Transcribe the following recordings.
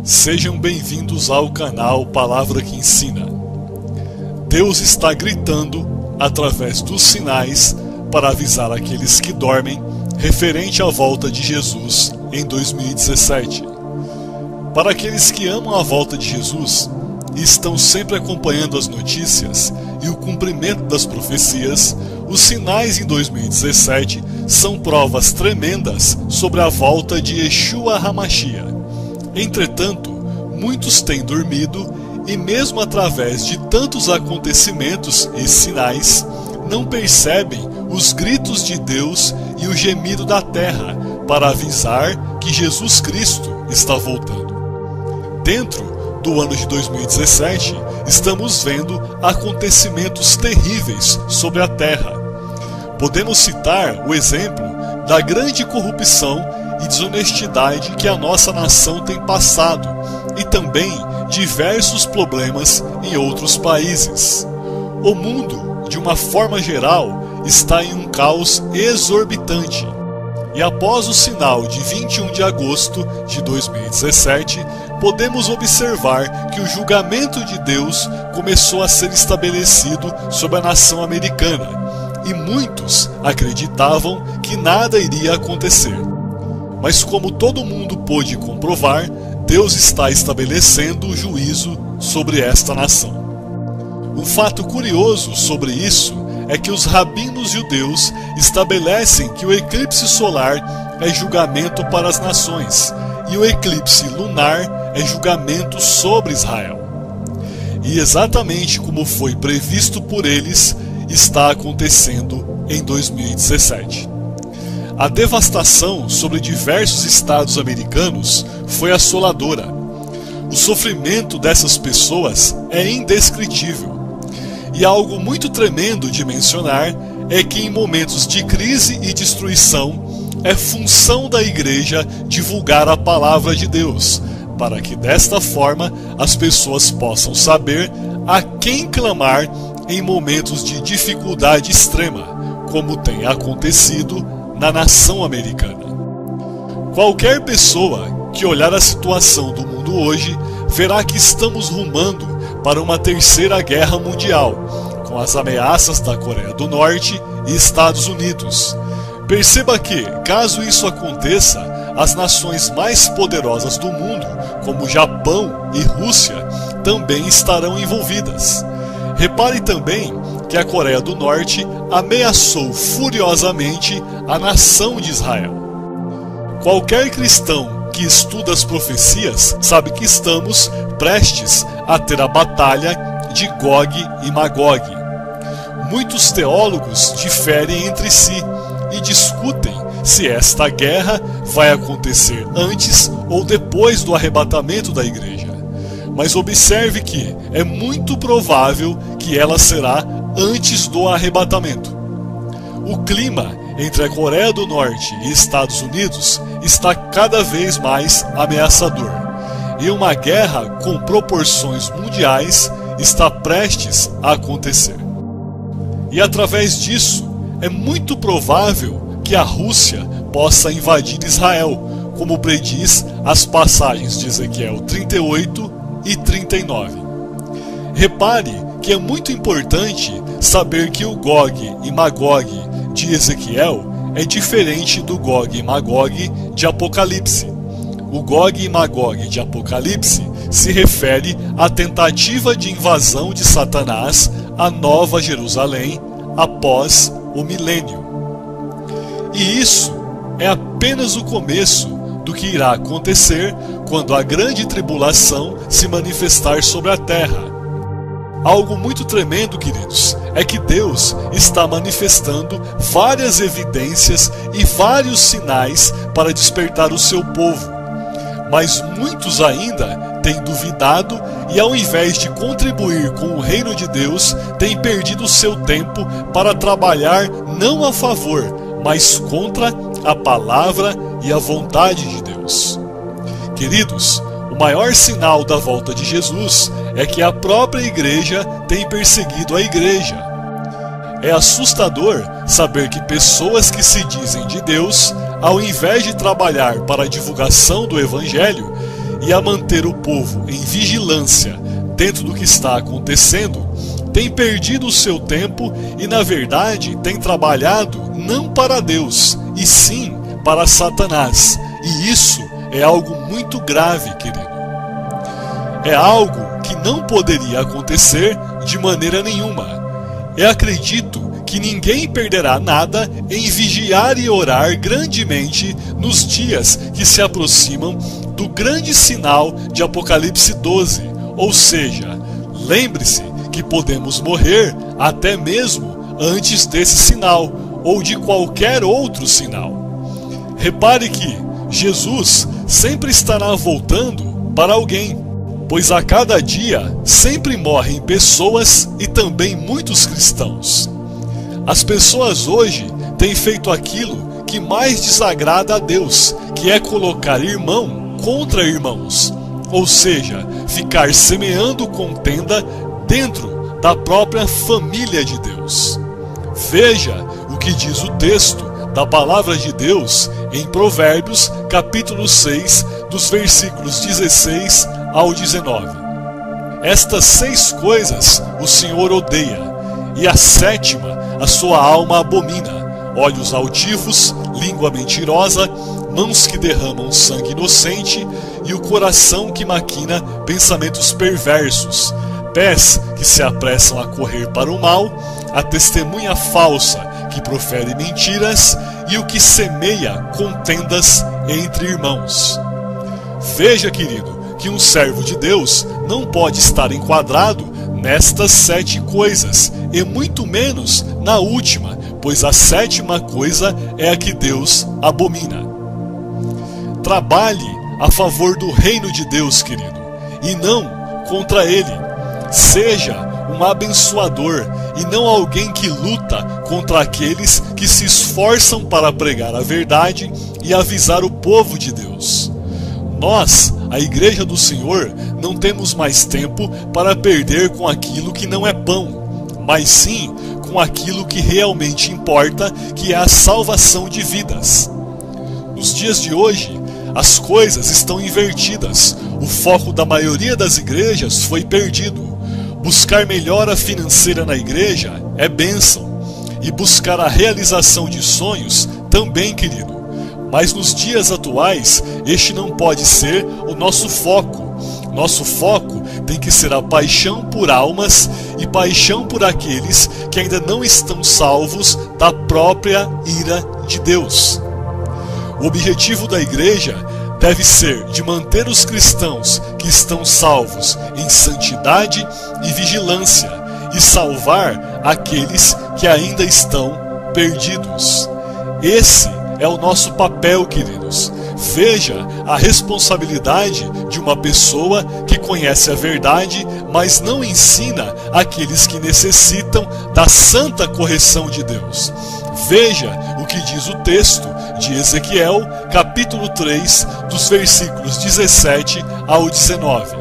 Sejam bem-vindos ao canal Palavra que Ensina. Deus está gritando através dos sinais para avisar aqueles que dormem referente à volta de Jesus em 2017. Para aqueles que amam a volta de Jesus e estão sempre acompanhando as notícias e o cumprimento das profecias, os sinais em 2017 são provas tremendas sobre a volta de Yeshua HaMashiach. Entretanto, muitos têm dormido e mesmo através de tantos acontecimentos e sinais, não percebem os gritos de Deus e o gemido da terra para avisar que Jesus Cristo está voltando. Dentro do ano de 2017, estamos vendo acontecimentos terríveis sobre a terra. Podemos citar o exemplo da grande corrupção e desonestidade que a nossa nação tem passado e também diversos problemas em outros países. O mundo, de uma forma geral, está em um caos exorbitante. E após o sinal de 21 de agosto de 2017, podemos observar que o julgamento de Deus começou a ser estabelecido sobre a nação americana, e muitos acreditavam que nada iria acontecer. Mas como todo mundo pôde comprovar, Deus está estabelecendo o juízo sobre esta nação. Um fato curioso sobre isso é que os rabinos judeus estabelecem que o eclipse solar é julgamento para as nações e o eclipse lunar é julgamento sobre Israel. E exatamente como foi previsto por eles, está acontecendo em 2017. A devastação sobre diversos estados americanos foi assoladora. O sofrimento dessas pessoas é indescritível. E algo muito tremendo de mencionar é que em momentos de crise e destruição, é função da igreja divulgar a palavra de Deus, para que desta forma as pessoas possam saber a quem clamar em momentos de dificuldade extrema, como tem acontecido na nação americana. Qualquer pessoa que olhar a situação do mundo hoje verá que estamos rumando para uma terceira guerra mundial, com as ameaças da Coreia do Norte e Estados Unidos. Perceba que, caso isso aconteça, as nações mais poderosas do mundo, como Japão e Rússia, também estarão envolvidas. Repare também que a Coreia do Norte ameaçou furiosamente a nação de Israel. Qualquer cristão que estuda as profecias sabe que estamos prestes a ter a batalha de Gog e Magog. Muitos teólogos diferem entre si e discutem se esta guerra vai acontecer antes ou depois do arrebatamento da igreja. Mas observe que é muito provável que ela será antes do arrebatamento. O clima entre a Coreia do Norte e Estados Unidos está cada vez mais ameaçador, e uma guerra com proporções mundiais está prestes a acontecer. E através disso, é muito provável que a Rússia possa invadir Israel, como prediz as passagens de Ezequiel 38 e 39. Repare que é muito importante saber que o Gog e Magog de Ezequiel é diferente do Gog e Magog de Apocalipse. O Gog e Magog de Apocalipse se refere à tentativa de invasão de Satanás à Nova Jerusalém após o milênio. E isso é apenas o começo do que irá acontecer quando a grande tribulação se manifestar sobre a terra. Algo muito tremendo, queridos, é que Deus está manifestando várias evidências e vários sinais para despertar o seu povo. Mas muitos ainda têm duvidado e, ao invés de contribuir com o reino de Deus, têm perdido o seu tempo para trabalhar não a favor, mas contra a palavra e a vontade de Deus. Queridos, o maior sinal da volta de Jesus é que a própria igreja tem perseguido a igreja. É assustador saber que pessoas que se dizem de Deus, ao invés de trabalhar para a divulgação do Evangelho, e a manter o povo em vigilância dentro do que está acontecendo, tem perdido o seu tempo e, na verdade, tem trabalhado não para Deus, e sim para Satanás. E isso é algo muito grave, querido. É algo que não poderia acontecer de maneira nenhuma. Eu acredito que ninguém perderá nada em vigiar e orar grandemente nos dias que se aproximam do grande sinal de Apocalipse 12. Ou seja, lembre-se que podemos morrer até mesmo antes desse sinal ou de qualquer outro sinal. Repare que Jesus sempre estará voltando para alguém, pois a cada dia sempre morrem pessoas e também muitos cristãos. As pessoas hoje têm feito aquilo que mais desagrada a Deus, que é colocar irmão contra irmãos, ou seja, ficar semeando contenda dentro da própria família de Deus. Veja o que diz o texto da palavra de Deus em Provérbios, capítulo 6, dos versículos 16 ao 19. Estas 6 coisas o Senhor odeia, e a 7ª a sua alma abomina: olhos altivos, língua mentirosa, mãos que derramam sangue inocente e o coração que maquina pensamentos perversos, pés que se apressam a correr para o mal, a testemunha falsa que profere mentiras e o que semeia contendas entre irmãos. Veja, querido, que um servo de Deus não pode estar enquadrado nestas 7 coisas, e muito menos na última, pois a 7ª coisa é a que Deus abomina. Trabalhe a favor do reino de Deus, querido, e não contra ele. Seja um abençoador e não alguém que luta contra aqueles que se esforçam para pregar a verdade e avisar o povo de Deus. Nós, a Igreja do Senhor, não temos mais tempo para perder com aquilo que não é pão, mas sim com aquilo que realmente importa, que é a salvação de vidas. Nos dias de hoje, as coisas estão invertidas. O foco da maioria das igrejas foi perdido. Buscar melhora financeira na igreja é bênção, e buscar a realização de sonhos também, querido. Mas nos dias atuais, este não pode ser o nosso foco. Nosso foco tem que ser a paixão por almas e paixão por aqueles que ainda não estão salvos da própria ira de Deus. O objetivo da igreja deve ser de manter os cristãos que estão salvos em santidade e vigilância e salvar aqueles que ainda estão perdidos. Esse é o nosso papel, queridos. Veja a responsabilidade de uma pessoa que conhece a verdade, mas não ensina aqueles que necessitam da santa correção de Deus. Veja o que diz o texto de Ezequiel, capítulo 3, dos versículos 17 ao 19.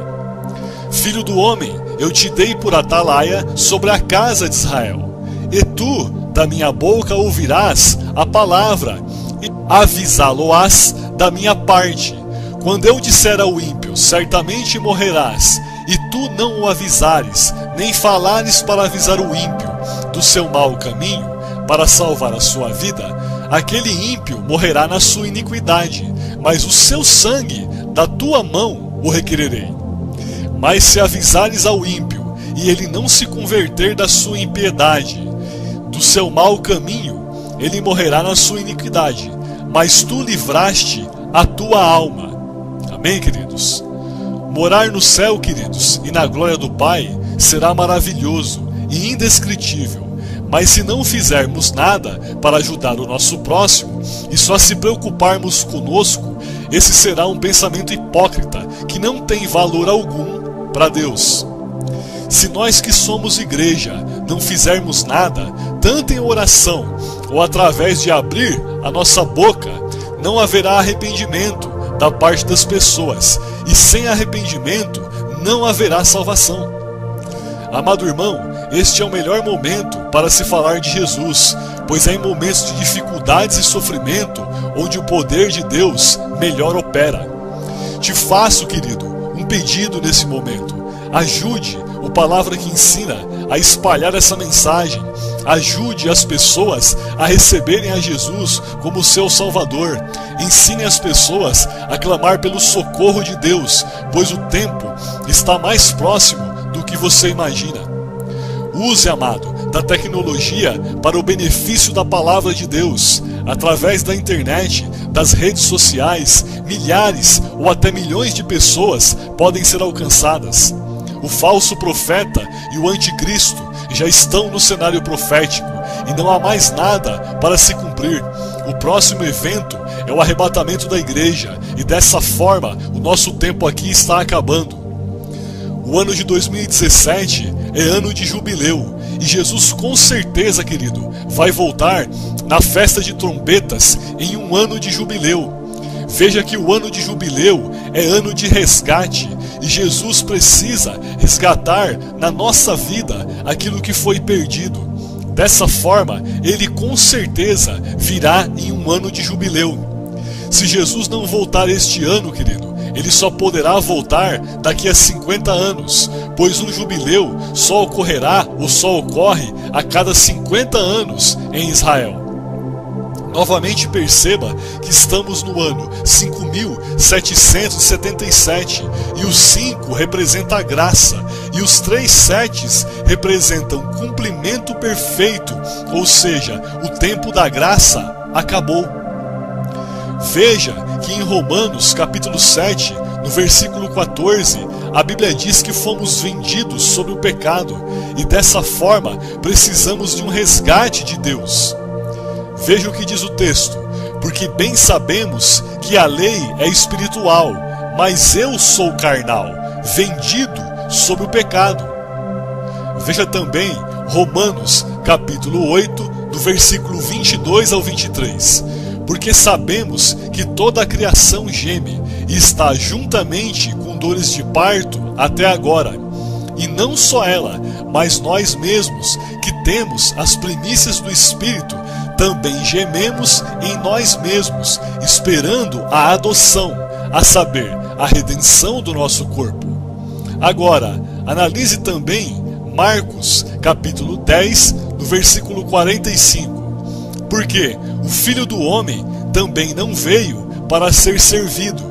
Filho do homem, eu te dei por atalaia sobre a casa de Israel, e tu, da minha boca, ouvirás a palavra, e avisá-lo-ás da minha parte. Quando eu disser ao ímpio, certamente morrerás, e tu não o avisares, nem falares para avisar o ímpio do seu mau caminho, para salvar a sua vida, aquele ímpio morrerá na sua iniquidade, mas o seu sangue da tua mão o requererei. Mas se avisares ao ímpio, e ele não se converter da sua impiedade, do seu mau caminho, ele morrerá na sua iniquidade, mas tu livraste a tua alma. Amém, queridos? Morar no céu, queridos, e na glória do Pai será maravilhoso e indescritível. Mas se não fizermos nada para ajudar o nosso próximo e só se preocuparmos conosco, esse será um pensamento hipócrita que não tem valor algum para Deus. Se nós que somos igreja não fizermos nada, tanto em oração ou através de abrir a nossa boca, não haverá arrependimento da parte das pessoas, e sem arrependimento não haverá salvação. Amado irmão, este é o melhor momento para se falar de Jesus, pois é em momentos de dificuldades e sofrimento onde o poder de Deus melhor opera. Te faço, querido, um pedido nesse momento. Ajude o Palavra que Ensina a espalhar essa mensagem. Ajude as pessoas a receberem a Jesus como seu Salvador. Ensine as pessoas a clamar pelo socorro de Deus, pois o tempo está mais próximo do que você imagina. Use, amado, da tecnologia para o benefício da Palavra de Deus. Através da internet, das redes sociais, milhares ou até milhões de pessoas podem ser alcançadas. O falso profeta e o anticristo já estão no cenário profético e não há mais nada para se cumprir. O próximo evento é o arrebatamento da igreja e dessa forma o nosso tempo aqui está acabando. O ano de 2017 é ano de jubileu e Jesus com certeza, querido, vai voltar na festa de trombetas em um ano de jubileu. Veja que o ano de jubileu é ano de resgate e Jesus precisa resgatar na nossa vida aquilo que foi perdido. Dessa forma, ele com certeza virá em um ano de jubileu. Se Jesus não voltar este ano, querido, ele só poderá voltar daqui a 50 anos, pois um jubileu só ocorrerá ou só ocorre a cada 50 anos em Israel. Novamente perceba que estamos no ano 5777 e o 5 representa a graça e os 3 setes representam cumprimento perfeito, ou seja, o tempo da graça acabou. Veja que em Romanos capítulo 7, no versículo 14, a Bíblia diz que fomos vendidos sobre o pecado e dessa forma precisamos de um resgate de Deus. Veja o que diz o texto: porque bem sabemos que a lei é espiritual, mas eu sou carnal, vendido sob o pecado. Veja também Romanos capítulo 8, do versículo 22 ao 23. Porque sabemos que toda a criação geme e está juntamente com dores de parto até agora. E não só ela, mas nós mesmos, que temos as primícias do Espírito, também gememos em nós mesmos, esperando a adoção, a saber, a redenção do nosso corpo. Agora, analise também Marcos, capítulo 10, no versículo 45. Porque o Filho do Homem também não veio para ser servido,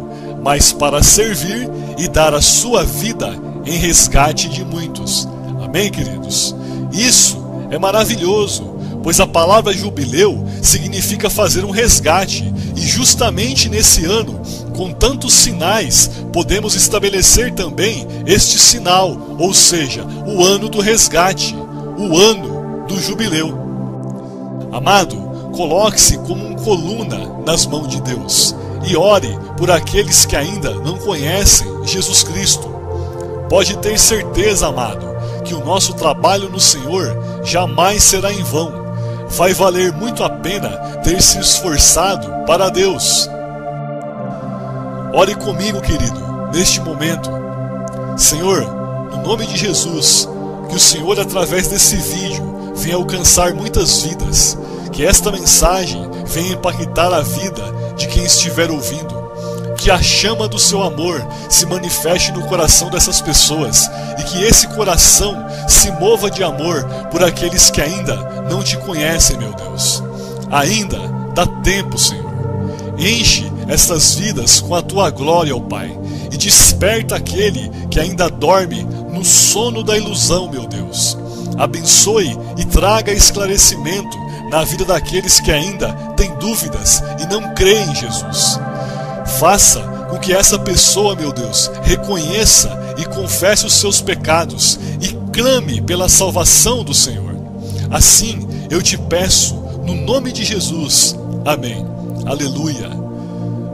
mas para servir e dar a sua vida em resgate de muitos. Amém, queridos? Isso é maravilhoso, pois a palavra jubileu significa fazer um resgate, e justamente nesse ano, com tantos sinais, podemos estabelecer também este sinal, ou seja, o ano do resgate, o ano do jubileu. Amado, coloque-se como coluna nas mãos de Deus e ore por aqueles que ainda não conhecem Jesus Cristo. Pode ter certeza, amado, que o nosso trabalho no Senhor jamais será em vão. Vai valer muito a pena ter se esforçado para Deus. Ore comigo, querido, neste momento. Senhor, no nome de Jesus, que o Senhor, através desse vídeo, venha alcançar muitas vidas, que esta mensagem venha impactar a vida de quem estiver ouvindo, que a chama do seu amor se manifeste no coração dessas pessoas e que esse coração se mova de amor por aqueles que ainda não te conhecem, meu Deus. Ainda dá tempo, Senhor. Enche estas vidas com a tua glória, ó Pai, e desperta aquele que ainda dorme no sono da ilusão, meu Deus. Abençoe e traga esclarecimento na vida daqueles que ainda têm dúvidas e não creem em Jesus. Faça com que essa pessoa, meu Deus, reconheça e confesse os seus pecados e clame pela salvação do Senhor. Assim eu te peço, no nome de Jesus. Amém. Aleluia.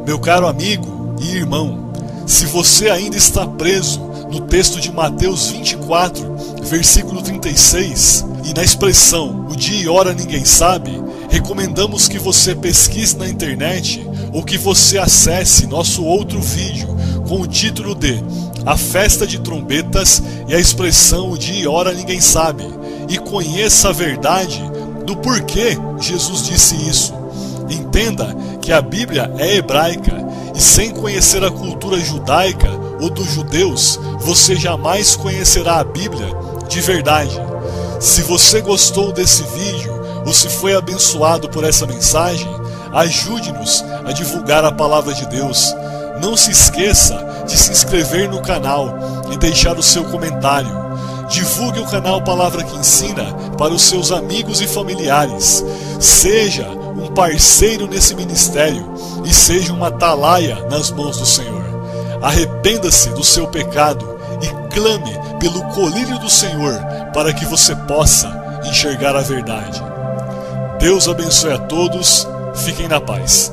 Meu caro amigo e irmão, se você ainda está preso no texto de Mateus 24, versículo 36, e na expressão "o dia e hora ninguém sabe", recomendamos que você pesquise na internet ou que você acesse nosso outro vídeo com o título de "A Festa de Trombetas e a expressão "o dia e hora ninguém sabe", e conheça a verdade do porquê Jesus disse isso. Entenda que a Bíblia é hebraica e sem conhecer a cultura judaica ou dos judeus, você jamais conhecerá a Bíblia de verdade. Se você gostou desse vídeo ou se foi abençoado por essa mensagem, ajude-nos a divulgar a palavra de Deus. Não se esqueça de se inscrever no canal e deixar o seu comentário. Divulgue o canal Palavra que Ensina para os seus amigos e familiares. Seja um parceiro nesse ministério e seja uma atalaia nas mãos do Senhor. Arrependa-se do seu pecado e clame pelo colírio do Senhor para que você possa enxergar a verdade. Deus abençoe a todos. Fiquem na paz.